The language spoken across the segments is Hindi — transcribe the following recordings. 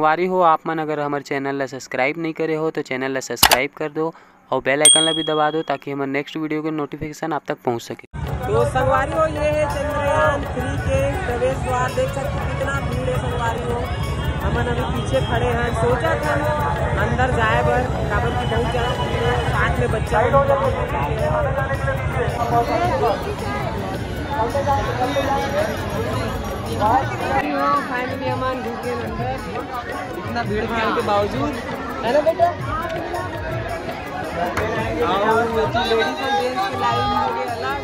संगवारी हो आप मन अगर हमारे चैनल ला सब्सक्राइब नहीं करे हो तो चैनल ला सब्सक्राइब कर दो और बेल आइकन ला भी दबा दो ताकि हमारे नेक्स्ट वीडियो के नोटिफिकेशन आप तक पहुंच सके। तो संगवारी हो ये है चंद्रयान 3 के प्रवेश द्वार, देख सकते कितना भीड़ है संगवारी हो। हमन अभी पीछे खड़े हैं, सोचा था अंदर जाए बर काबर की बहुत ज़्यादा साथ में बच्चा फाइनली हमान ढूंढे अंदर इतना भीड़ भाड़ के बावजूद, है ना बेटा। लेडीज एंड जेंट्स की लाइन हो गई अलग।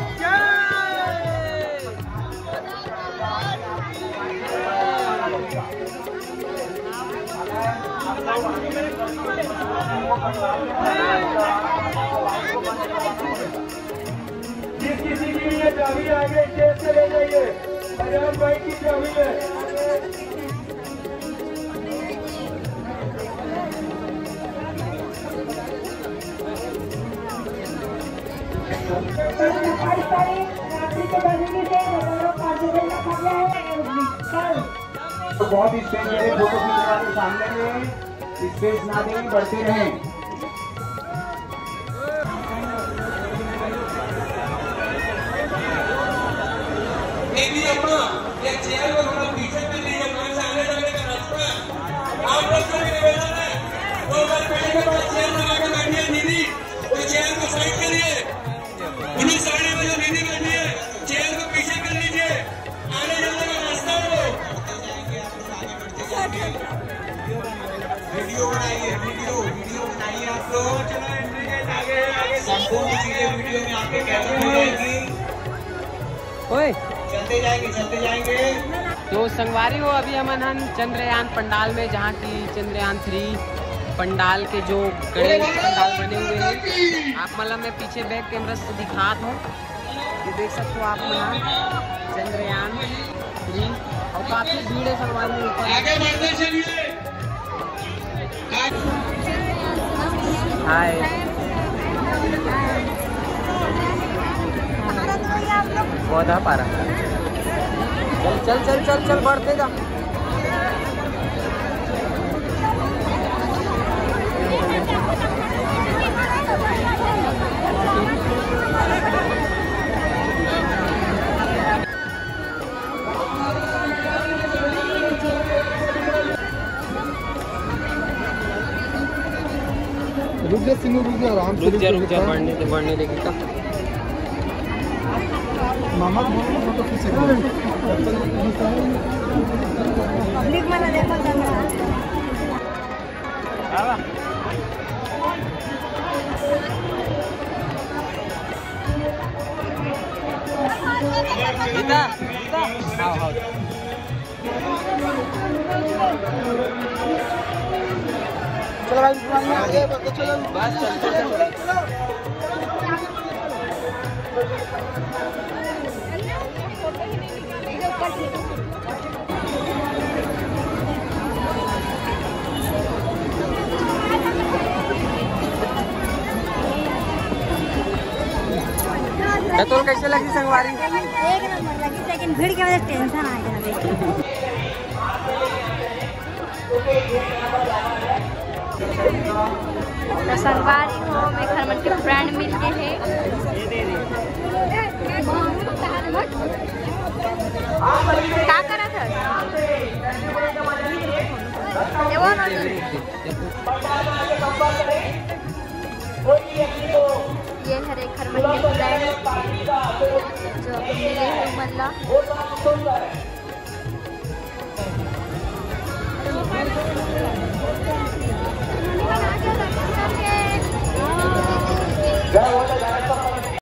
जिस किसी की ये चाबी आगे जेब से ले जाइए, बजाज बाइक की चाबी है। तो बहुत स्पेस दे फोटो खींचने के सामने में स्पेस ना दें, बढ़ते रहें। एक चेयर को थोड़ा पीछे पे लीजिए, आने जाने का रास्ता आप लोग को निवेदन है, वो बस पहले के पास चेयर लगा के बैठिए दीदी, तो चेयर को साइड करिए, उन्हीं साइड में जो दीदी बैठी है चेयर को पीछे कर लीजिए, आने जाने का रास्ता हो। वीडियो बनाइए, वीडियो बनाइए आप लोग, चलो एंट्री गेट आगे संपूर्ण चीजें वीडियो में आपके कैप्चर हो जाएगी। चलते जाएंगे। तो संगवारी हो अभी हम चंद्रयान पंडाल में, जहाँ की चंद्रयान 3 पंडाल के जो गणेश पंडाल बने हुए हैं, आप मतलब मैं पीछे बैक कैमरा से दिखाता हूँ, ये देख सकते हो आप चंद्रयान 3 और काफी भीड़ है संगवारी में ऊपर। आगे बढ़ते चलिए। हाय बहुत आ पा रहा, चल चल चल चल चल बढ़ते जा। रुक जा सिंह, रुक जा आराम से, रुक जा बढ़ने देगी का मामा फोटो खींचे पब्लिक मला देखो गीता आओ आओ चलो भाई आगे चलो बस चल तो कैसे लगी संगवारी? एक नंबर लगी, लेकिन भीड़ की वजह से टेंशन आ गया। तो संगवारी हो मैं खरमन के फ्रेंड मिल के है, क्या करा था ये हरे खरमन के फ्रेंड जो मिले हैं मल्ला।